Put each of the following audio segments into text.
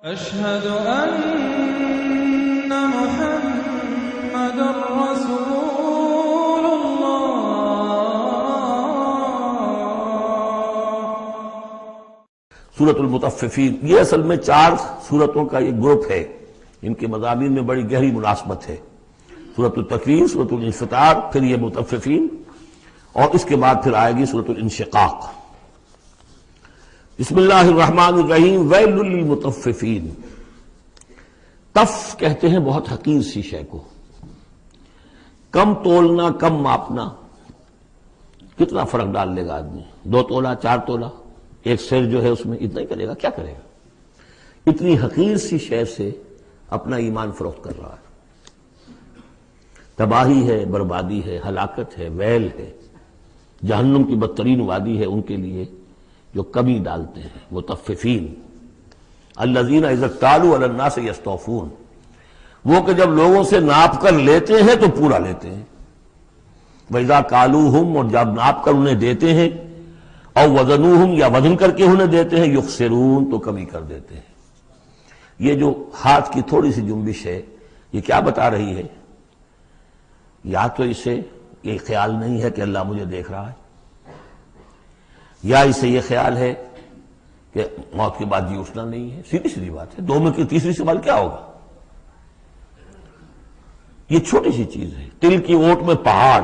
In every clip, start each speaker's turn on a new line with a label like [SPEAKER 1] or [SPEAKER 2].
[SPEAKER 1] أشهد أن محمد رسول الله۔
[SPEAKER 2] سورۃ المطففین، یہ اصل میں 4 سورتوں کا ایک گروپ ہے، ان کے مضامین میں بڑی گہری مناسبت ہے۔ سورۃ التکویر، سورۃ الانفطار، پھر یہ مطففین، اور اس کے بعد پھر آئے گی سورۃ الانشقاق۔ بسم اللہ الرحمن الرحیم۔ ویل للمطففین، طف کہتے ہیں بہت حقیر سی شے کو، کم تولنا، کم ماپنا، کتنا فرق ڈال لے گا آدمی؟ 2 تولہ، 4 تولہ، ایک سیر جو ہے اس میں اتنا ہی کرے گا، کیا کرے گا؟ اتنی حقیر سی شے سے اپنا ایمان فروخت کر رہا ہے۔ تباہی ہے، بربادی ہے، ہلاکت ہے، ویل ہے، جہنم کی بدترین وادی ہے ان کے لیے جو کمی ڈالتے ہیں۔ مطففین الذین اذا اکتالوا علی الناس یستوفون، وہ کہ جب لوگوں سے ناپ کر لیتے ہیں تو پورا لیتے ہیں۔ وَإِذَا كَالُوهُمْ، اور جب ناپ کر انہیں دیتے ہیں، اور وزنوہم، یا وزن کر کے انہیں دیتے ہیں، یخسرون، تو کمی کر دیتے ہیں۔ یہ جو ہاتھ کی تھوڑی سی جنبش ہے، یہ کیا بتا رہی ہے؟ یا تو اسے یہ خیال نہیں ہے کہ اللہ مجھے دیکھ رہا ہے، یا اسے یہ خیال ہے کہ موت کے بعد جی اٹھنا نہیں ہے۔ سیدھی سیدھی بات ہے، 2 میں کی تیسری سوال کیا ہوگا؟ یہ چھوٹی سی چیز ہے، تل کی اوٹ میں پہاڑ،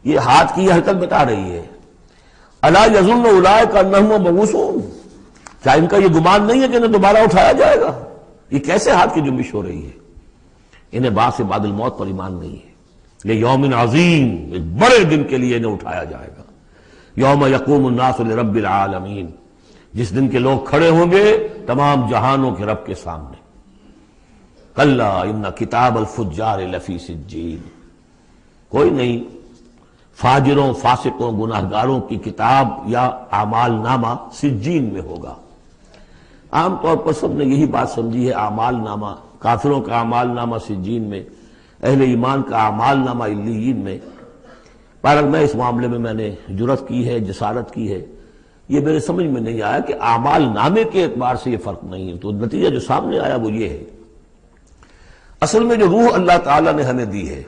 [SPEAKER 2] یہ ہاتھ کی یہ حرکت بتا رہی ہے۔ الا یظن اولئک انہم مبعوثون، کیا ان کا یہ گمان نہیں ہے کہ انہیں دوبارہ اٹھایا جائے گا؟ یہ کیسے ہاتھ کی جنبش ہو رہی ہے؟ انہیں بعث بعد الموت پر ایمان نہیں ہے۔ یہ یوم عظیم، ایک بڑے دن کے لیے انہیں اٹھایا جائے گا۔ یوم یقوم الناس لرب العالمین، جس دن کے لوگ کھڑے ہوں گے تمام جہانوں کے رب کے سامنے۔ کلا ان کتاب الفجار لفی سجین، کوئی نہیں، فاجروں، فاسقوں، گناہگاروں کی کتاب یا اعمال نامہ سجین میں ہوگا۔ عام طور پر سب نے یہی بات سمجھی ہے، اعمال نامہ، کافروں کا اعمال نامہ سجین میں، اہل ایمان کا اعمال نامہ علیین میں۔ پر میں اس معاملے میں نے جرأت کی ہے، جسارت کی ہے، یہ میرے سمجھ میں نہیں آیا کہ اعمال نامے کے اعتبار سے یہ فرق نہیں ہے، تو نتیجہ جو سامنے آیا وہ یہ ہے۔ اصل میں جو روح اللہ تعالیٰ نے ہمیں دی ہے،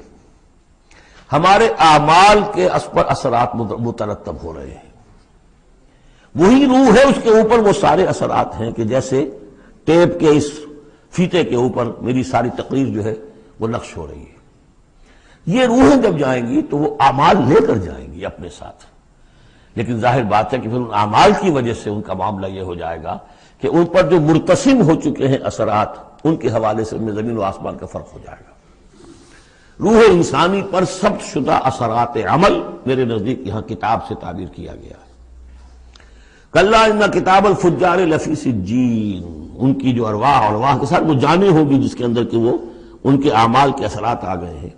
[SPEAKER 2] ہمارے اعمال کے پر اثرات مترتب ہو رہے ہیں۔ وہی روح ہے، اس کے اوپر وہ سارے اثرات ہیں کہ جیسے ٹیپ کے اس فیتے کے اوپر میری ساری تقریر جو ہے وہ نقش ہو رہی ہے۔ یہ روحیں جب جائیں گی تو وہ اعمال لے کر جائیں گی اپنے ساتھ، لیکن ظاہر بات ہے کہ پھر ان اعمال کی وجہ سے ان کا معاملہ یہ ہو جائے گا کہ ان پر جو مرتسم ہو چکے ہیں اثرات، ان کے حوالے سے ان میں زمین و آسمان کا فرق ہو جائے گا۔ روح انسانی پر ثبت شدہ اثرات عمل میرے نزدیک یہاں کتاب سے تعبیر کیا گیا ہے۔ کلا ان کتاب الفجار لفی سجین، ان کی جو ارواح کے ساتھ وہ جانیں ہوگی جس کے اندر کہ وہ ان کے اعمال کے اثرات آ گئے ہیں،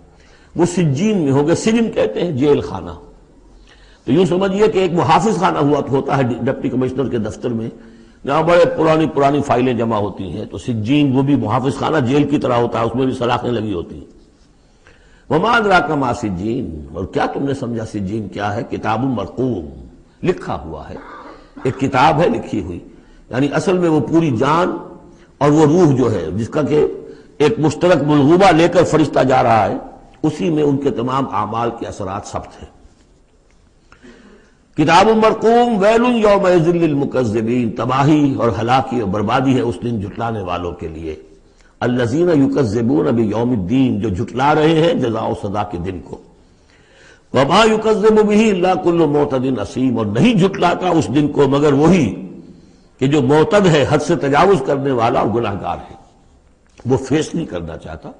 [SPEAKER 2] وہ سجین میں ہو گئے۔ سجن کہتے ہیں جیل خانہ، تو یوں سمجھیے کہ ایک محافظ خانہ ہوتا ہے ڈپٹی کمشنر کے دفتر میں، جہاں بڑے پرانی فائلیں جمع ہوتی ہیں، تو سجین وہ بھی محافظ خانہ جیل کی طرح ہوتا ہے، اس میں بھی سلاخیں لگی ہوتی ہیں۔ وما ادراک ما سجین، اور کیا تم نے سمجھا سجین کیا ہے؟ کتاب مرقوم، لکھا ہوا ہے، ایک کتاب ہے لکھی ہوئی، یعنی اصل میں وہ پوری جان اور وہ روح جو ہے جس کا کہ ایک مشترک ملغوبہ لے کر فرشتہ جا رہا ہے، اسی میں ان کے تمام اعمال کے اثرات ثبت ہیں۔ کتاب مرقوم ویل یومئذ للمکذبین، تباہی اور ہلاکی اور بربادی ہے اس دن جھٹلانے والوں کے لیے۔ الذین یکذبون بیوم الدین، جو جھٹلا رہے ہیں جزا و سزا کے دن کو۔ وما یکذب بہ الا کل معتد اثیم، اور نہیں جھٹلاتا اس دن کو مگر وہی کہ جو معتد ہے، حد سے تجاوز کرنے والا اور گناہگار ہے، وہ فیس نہیں کرنا چاہتا۔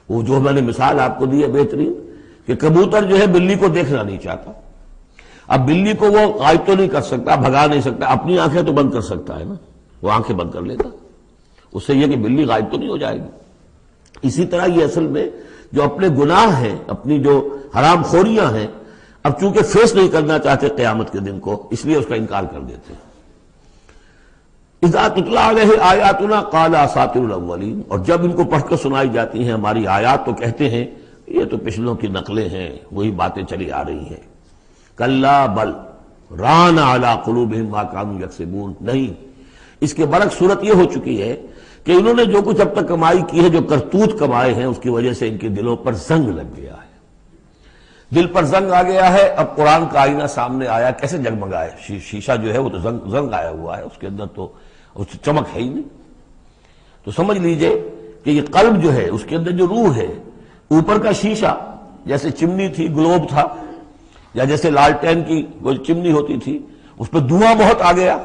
[SPEAKER 2] وہ جو میں نے مثال آپ کو دی ہے بہترین، کہ کبوتر جو ہے بلی کو دیکھنا نہیں چاہتا۔ اب بلی کو وہ غائب تو نہیں کر سکتا، بھگا نہیں سکتا، اپنی آنکھیں تو بند کر سکتا ہے نا، وہ آنکھیں بند کر لیتا، اس سے یہ کہ بلی غائب تو نہیں ہو جائے گی۔ اسی طرح یہ اصل میں جو اپنے گناہ ہیں، اپنی جو حرام خوریاں ہیں، اب چونکہ فیس نہیں کرنا چاہتے قیامت کے دن کو، اس لیے اس کا انکار کر دیتے ہیں۔ اذا تتلی علیہ آیاتنا قال اساطیر الاولین، اور جب ان کو پڑھ کر سنائی جاتی ہیں ہماری آیات تو کہتے ہیں یہ تو پچھلوں کی نقلیں ہیں، وہی باتیں چلی آ رہی ہیں۔ کلا بل ران علی قلوبہم ما کانوا یکسبون، نہیں، اس کے برعکس صورت یہ ہو چکی ہے کہ انہوں نے جو کچھ اب تک کمائی کی ہے، جو کرتوت کمائے ہیں، اس کی وجہ سے ان کے دلوں پر زنگ لگ گیا ہے، دل پر زنگ آ گیا ہے۔ اب قرآن کا آئینہ سامنے آیا، کیسے جگمگائے؟ شیشہ جو ہے وہ تو زنگ آیا ہوا ہے، اس کے اندر تو اس چمک ہے ہی نہیں۔ تو سمجھ لیجئے کہ یہ قلب جو ہے، اس کے اندر جو روح ہے، اوپر کا شیشہ جیسے چمنی تھی، گلوب تھا، یا جیسے لالٹین کی کوئی چمنی ہوتی تھی، اس پہ دھواں بہت آ گیا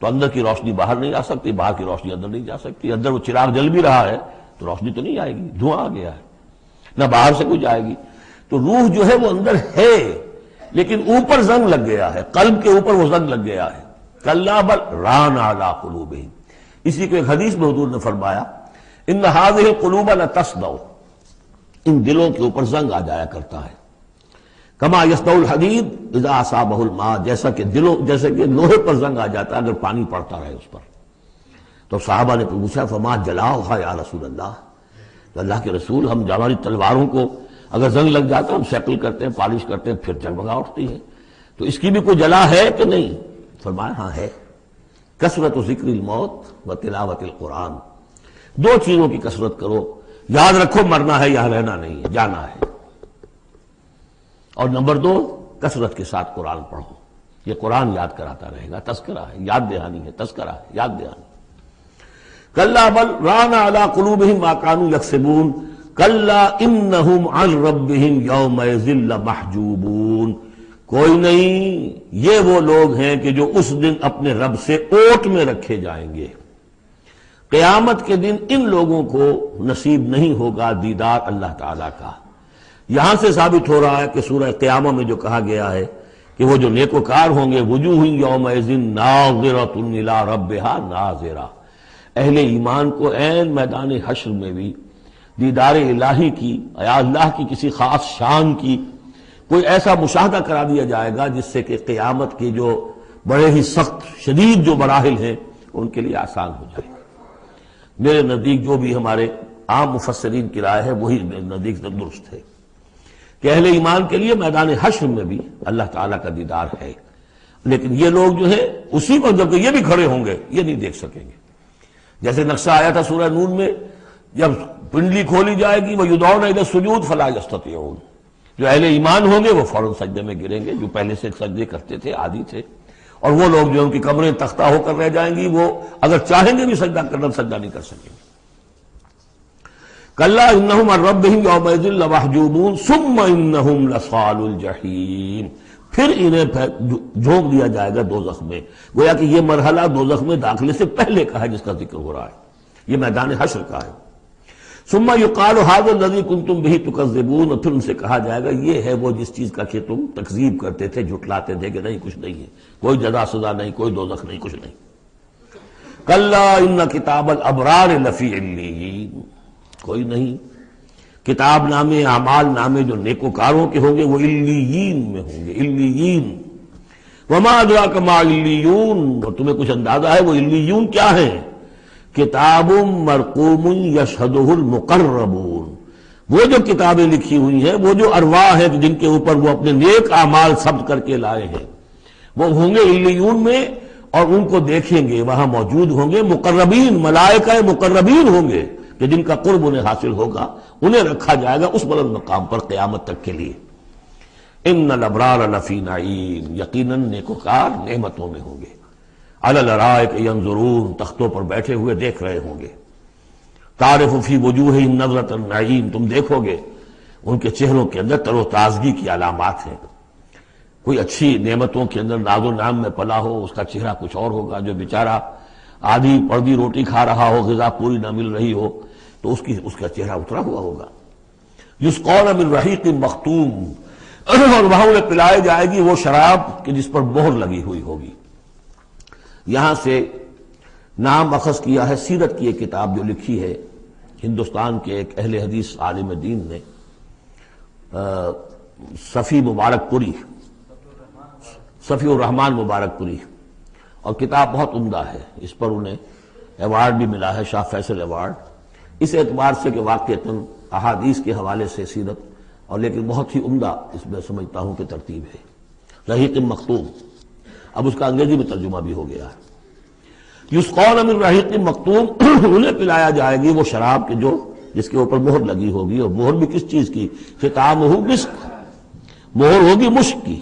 [SPEAKER 2] تو اندر کی روشنی باہر نہیں آ سکتی، باہر کی روشنی اندر نہیں جا سکتی۔ اندر وہ چراغ جل بھی رہا ہے تو روشنی تو نہیں آئے گی، دھواں آ گیا ہے، نہ باہر سے کچھ آئے گی۔ تو روح جو ہے وہ اندر ہے، لیکن اوپر زنگ لگ گیا ہے، قلب کے اوپر وہ زنگ لگ گیا ہے۔ کلا بل ران علی قلوبہم، اسی کو ایک حدیث میں حضور نے فرمایا ان هذه القلوب لتصدع، ان دلوں کے اوپر زنگ آ جایا کرتا ہے، کما یصدع الحدید اذا اصابہ الماء، جیسے کہ لوہے پر زنگ آ جاتا ہے اگر پانی پڑتا رہے اس پر۔ تو صحابہ نے پوچھا فما جلاؤھا یا رسول اللہ، تو اللہ کے رسول، ہم ہماری تلواروں کو اگر زنگ لگ جاتا ہم سیکل کرتے ہیں، پالش کرتے ہیں، پھر جگمگا اٹھتی ہے، تو اس کی بھی کوئی جلا ہے کہ نہیں؟ فرمایا ہاں ہے، کثرت ذکر الموت و تلاوت القرآن، دو چیزوں کی کثرت کرو، یاد رکھو مرنا ہے، یہاں رہنا نہیں ہے، جانا ہے، اور نمبر دو کثرت کے ساتھ قرآن پڑھو، یہ قرآن یاد کراتا رہے گا، تذکرہ ہے، یاد دہانی ہے، تذکرہ ہے، یاد دہانی۔ کلا بل ران علی قلوبہم ما کانوا یکسبون کلا انہم عن ربہم یومئذ لمحجوبون، کوئی نہیں، یہ وہ لوگ ہیں کہ جو اس دن اپنے رب سے اوٹ میں رکھے جائیں گے۔ قیامت کے دن ان لوگوں کو نصیب نہیں ہوگا دیدار اللہ تعالیٰ کا۔ یہاں سے ثابت ہو رہا ہے کہ سورہ قیامہ میں جو کہا گیا ہے کہ وہ جو نیکوکار ہوں گے، وجوہ یومئذ ناظرۃ الی ربہا ناظرہ، اہل ایمان کو عین میدان حشر میں بھی دیدار الہی کی، یا اللہ کی کسی خاص شان کی کوئی ایسا مشاہدہ کرا دیا جائے گا جس سے کہ قیامت کے جو بڑے ہی سخت شدید جو مراحل ہیں ان کے لیے آسان ہو جائے گا۔ میرے نزدیک جو بھی ہمارے عام مفسرین کی رائے ہے وہی میرے نزدیک درست ہے کہ اہل ایمان کے لیے میدان حشر میں بھی اللہ تعالیٰ کا دیدار ہے، لیکن یہ لوگ جو ہے اسی وقت جب یہ بھی کھڑے ہوں گے یہ نہیں دیکھ سکیں گے۔ جیسے نقشہ آیا تھا سورہ نون میں، جب پنڈلی کھولی جائے گی وَيُدْعَوْنَ إِلَى السُّجُودِ فَلَا يَسْتَطِيعُونَ، جو اہل ایمان ہوں گے وہ فوراً سجدے میں گریں گے، جو پہلے سے سجدے کرتے تھے، عادی تھے، اور وہ لوگ جو ان کی کمریں تختہ ہو کر رہ جائیں گی وہ اگر چاہیں گے بھی سجدہ کرنا سجدہ نہیں کر سکیں گے۔ کلا انہم عن ربہم یومئذ لمحجوبون ثم انہم لصالو الجحیم، پھر انہیں جھونک دیا جائے گا دوزخ میں۔ گویا کہ یہ مرحلہ دوزخ میں داخلے سے پہلے کا ہے جس کا ذکر ہو رہا ہے، یہ میدان حشر کا ہے۔ ثم یقال ھذا الذی کنتم بہ تکذبون، اور پھر ان سے کہا جائے گا یہ ہے وہ جس چیز کا کہ تم تکذیب کرتے تھے، جھٹلاتے تھے کہ نہیں کچھ نہیں ہے، کوئی جزا سزا نہیں، کوئی دوزخ نہیں، کچھ نہیں۔ کلا ان کتاب الابرار لفی علیین، کوئی نہیں، کتاب نامے، اعمال نامے جو نیکوکاروں کے ہوں گے وہ علیین میں ہوں گے، علیین۔ وما ادراک ما علیون، اور تمہیں کچھ اندازہ ہے وہ علیون کیا ہیں؟ کتاب مرقوم یشہدہ المقربون، وہ جو کتابیں لکھی ہوئی ہیں، وہ جو ارواح ہیں جن کے اوپر وہ اپنے نیک اعمال ثبت کر کے لائے ہیں، وہ ہوں گے علیون میں، اور ان کو دیکھیں گے، وہاں موجود ہوں گے مقربین، ملائکہ مقربین ہوں گے کہ جن کا قرب انہیں حاصل ہوگا، انہیں رکھا جائے گا اس بلند مقام پر قیامت تک کے لیے۔ ان الابرار لفی نعیم، یقیناً نیکوکار نعمتوں میں ہوں گے، علی الارائک ینظرون، تختوں پر بیٹھے ہوئے دیکھ رہے ہوں گے۔ تعرف فی وجوہہم نظرۃ النعیم، تم دیکھو گے ان کے چہروں کے اندر تر و تازگی کی علامات ہیں۔ کوئی اچھی نعمتوں کے اندر ناز و نعم میں پلا ہو، اس کا چہرہ کچھ اور ہوگا، جو بیچارہ آدھی پردی روٹی کھا رہا ہو، غذا پوری نہ مل رہی ہو تو اس کا چہرہ اترا ہوا ہوگا۔ یسقون من رحیق مختوم، اور وہاں انہیں پلائے جائے گی وہ شراب کہ جس پر مہر لگی ہوئی ہوگی۔ یہاں سے نام اخذ کیا ہے سیرت کی ایک کتاب جو لکھی ہے ہندوستان کے ایک اہل حدیث عالم دین نے، صفی مبارک پوری، صفی الرحمان مبارک پوری، اور کتاب بہت عمدہ ہے، اس پر انہیں ایوارڈ بھی ملا ہے، شاہ فیصل ایوارڈ، اس اعتبار سے کہ واقعتاً احادیث کے حوالے سے سیرت، اور لیکن بہت ہی عمدہ اس میں سمجھتا ہوں کہ ترتیب ہے۔ رحیق مختوم، اب اس کا انگریزی میں ترجمہ بھی ہو گیا ہے۔ یسقون من رحیق مختوم، انہیں پلایا جائے گی وہ شراب کے جو جس کے اوپر مہر لگی ہوگی، اور مہر بھی کس چیز کی؟ ختامہ مسک، مہر ہوگی مشک کی۔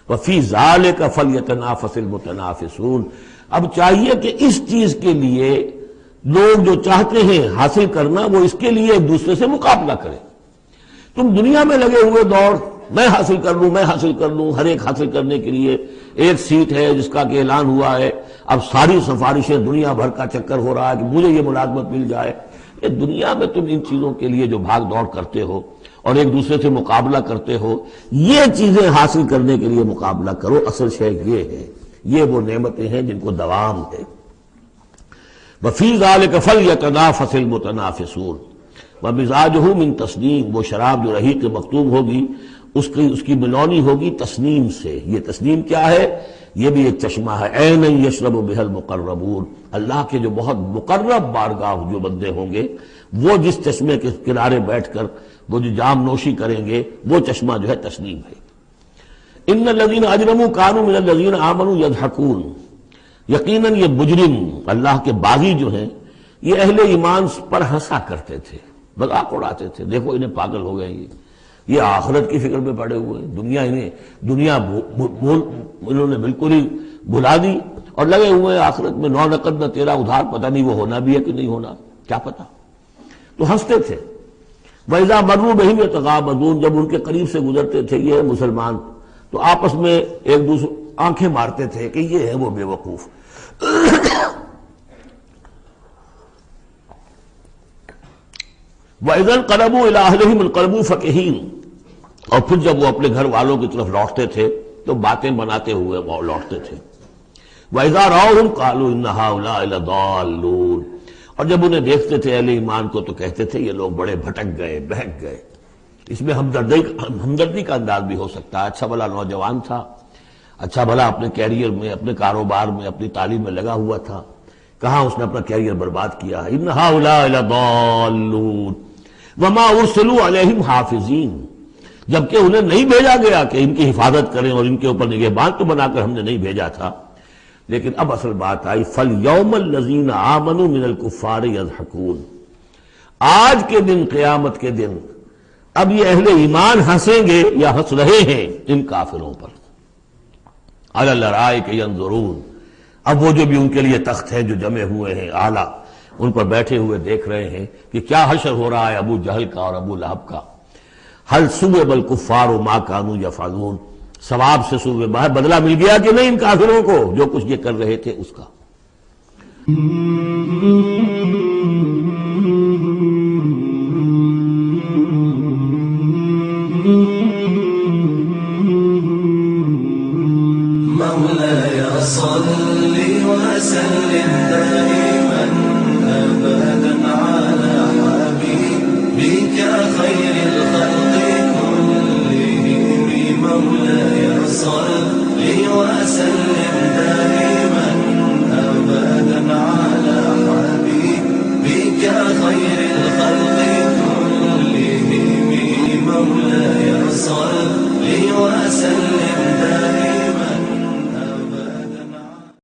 [SPEAKER 2] وفی ذالک فلیتنافس المتنافسون، اب چاہیے کہ اس چیز کے لیے لوگ جو چاہتے ہیں حاصل کرنا، وہ اس کے لیے ایک دوسرے سے مقابلہ کریں۔ تم دنیا میں لگے ہوئے دوڑ، میں حاصل کر لوں، میں حاصل کر لوں، ہر ایک حاصل کرنے کے لیے ایک سیٹ ہے جس کا کہ اعلان ہوا ہے، اب ساری سفارشیں دنیا بھر کا چکر ہو رہا ہے کہ مجھے یہ ملازمت مل جائے۔ یہ دنیا میں تم ان چیزوں کے لیے جو بھاگ دوڑ کرتے ہو اور ایک دوسرے سے مقابلہ کرتے ہو، یہ چیزیں حاصل کرنے کے لیے مقابلہ کرو، اصل شے یہ ہے، یہ وہ نعمتیں ہیں جن کو دوام ہے۔ وفی ذالک فلیتنافس المتنافسون ومزاجہ من تسنیم، وہ شراب جو رحیق مختوم ہوگی اس کی ملونی ہوگی تسنیم سے۔ یہ تسنیم کیا ہے؟ یہ بھی ایک چشمہ ہے، عین یشرب بہ المقربون، اللہ کے جو بہت مقرب بارگاہ جو بندے ہوں گے وہ جس چشمے کے کنارے بیٹھ کر وہ جو جام نوشی کریں گے، وہ چشمہ جو ہے تسنیم ہے۔ ان الذین اجرموا کانوا من الذین آمنوا یضحکون، یقیناً یہ مجرم اللہ کے باغی جو ہیں یہ اہل ایمان پر ہنسا کرتے تھے، مذاق اڑاتے تھے، دیکھو انہیں پاگل ہو گئے، یہ آخرت کی فکر میں پڑے ہوئے ہیں، دنیا انہوں نے بالکل ہی بھلا دی اور لگے ہوئے ہیں آخرت میں، نو نقد نہ تیرا ادھار، پتہ نہیں وہ ہونا بھی ہے کہ نہیں ہونا، کیا پتہ، تو ہنستے تھے۔ وَإِذَا مَرُّوا بِهِمْ يَتَغَامَزُونَ، جب ان کے قریب سے گزرتے تھے یہ مسلمان تو آپس میں ایک دوسرے آنکھیں مارتے تھے کہ یہ ہے وہ بے وقوف۔ وَإِذَا انقلبوا إِلَىٰ أَهْلِهِمْ انقلبوا فَكِهِينَ، اور پھر جب وہ اپنے گھر والوں کی طرف لوٹتے تھے تو باتیں بناتے ہوئے وہ لوٹتے تھے۔ وَإِذَا رَأَوْهُمْ قَالُوا إِنَّ هَٰؤُلَاءِ لَضَالُّونَ، اور جب انہیں دیکھتے تھے اہل ایمان کو تو کہتے تھے یہ لوگ بڑے بھٹک گئے، بہک گئے۔ اس میں ہمدردی کا انداز بھی ہو سکتا ہے، اچھا بھلا نوجوان تھا، اچھا بھلا اپنے کیریئر میں، اپنے کاروبار میں، اپنی تعلیم میں لگا ہوا تھا، کہاں اس نے اپنا کیریئر برباد کیا ہے۔ ان هؤلاء لضالون وما ارسلوا علیہم حافظین، جبکہ انہیں نہیں بھیجا گیا کہ ان کی حفاظت کریں اور ان کے اوپر نگہبان تو بنا کر ہم نے نہیں بھیجا تھا۔ لیکن اب اصل بات آئی، فَالْيَوْمَ الَّذِينَ آمَنُوا مِنَ الْكُفَّارِ يَضْحَكُونَ، آج کے دن، قیامت کے دن، اب یہ اہل ایمان ہنسیں گے یا ہنس رہے ہیں ان کافروں پر۔ عَلَى الْأَرَائِكَ يَنظُرُونَ، اب وہ جو بھی ان کے لیے تخت ہیں جو جمے ہوئے ہیں اعلیٰ، ان پر بیٹھے ہوئے دیکھ رہے ہیں کہ کیا حشر ہو رہا ہے ابو جہل کا اور ابو لہب کا۔ هل ثوب الكفار ما كانوا يفعلون، ثواب سے صوبے باہر بدلہ مل گیا کہ نہیں ان کافروں کو جو کچھ یہ کر رہے تھے اس کا۔
[SPEAKER 1] مولاي صل وسلم دائما ابدا على حبيبك خير الخلق كلهم، مولاي صل وسلم دائما ابدا على حبيبك خير الخلق كلهم، مولاي صل وسلم دائما